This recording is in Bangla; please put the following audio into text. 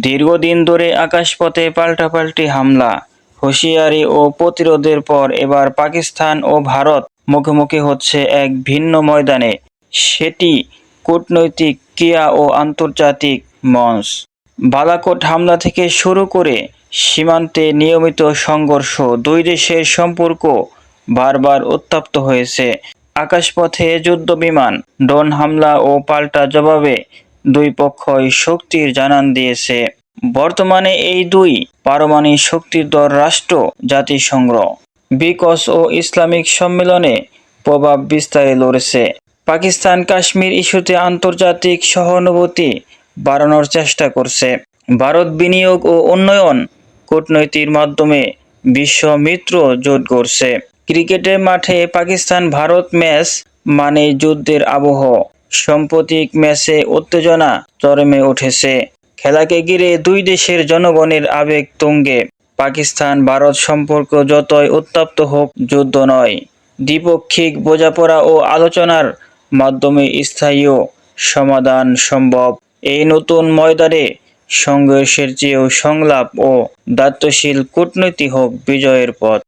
দীর্ঘদিন ধরে আকাশপথে পাল্টাপাল্টি হামলা, হুঁশিয়ারি ও প্রতিরোধের পর এবার পাকিস্তান ও ভারত মুখোমুখি হচ্ছে এক ভিন্ন ময়দানে, সেটি কূটনৈতিক, ক্রীড়া ও আন্তর্জাতিক মঞ্চ। বালাকোট হামলা থেকে শুরু করে সীমান্তে নিয়মিত সংঘর্ষ, দুই দেশের সম্পর্ক বারবার উত্তপ্ত হয়েছে। আকাশপথে যুদ্ধবিমান, ড্রোন হামলা ও পাল্টা জবাবে দুই পক্ষই শক্তির জানান দিয়েছে। বর্তমানে এই দুই পারমাণবিক শক্তিধর রাষ্ট্র জাতিসংঘ, বিকস ও ইসলামিক সম্মেলনে প্রভাব বিস্তারে লড়ছে। পাকিস্তান কাশ্মীর ইস্যুতে আন্তর্জাতিক সহানুভূতি বাড়ানোর চেষ্টা করছে। ভারত বিনিয়োগ ও উন্নয়ন কূটনীতির মাধ্যমে বিশ্ব মিত্র জোট গড়ছে। ক্রিকেটের মাঠে পাকিস্তান ভারত ম্যাচ মানেই যুদ্ধের আবহ। সাম্প্রতিক ম্যাচে উত্তেজনা চরমে উঠেছে। খেলাকে ঘিরে দুই দেশের জনগণের আবেগ তুঙ্গে। পাকিস্তান ভারত সম্পর্ক যতই উত্তপ্ত হোক, যুদ্ধ নয়। দ্বিপাক্ষিক বোঝাপড়া ও আলোচনার মাধ্যমে স্থায়ী সমাধান সম্ভব। এই নতুন ময়দানে সংঘর্ষের চেয়েও সংলাপ ও দায়িত্বশীল কূটনীতি হোক বিজয়ের পথ।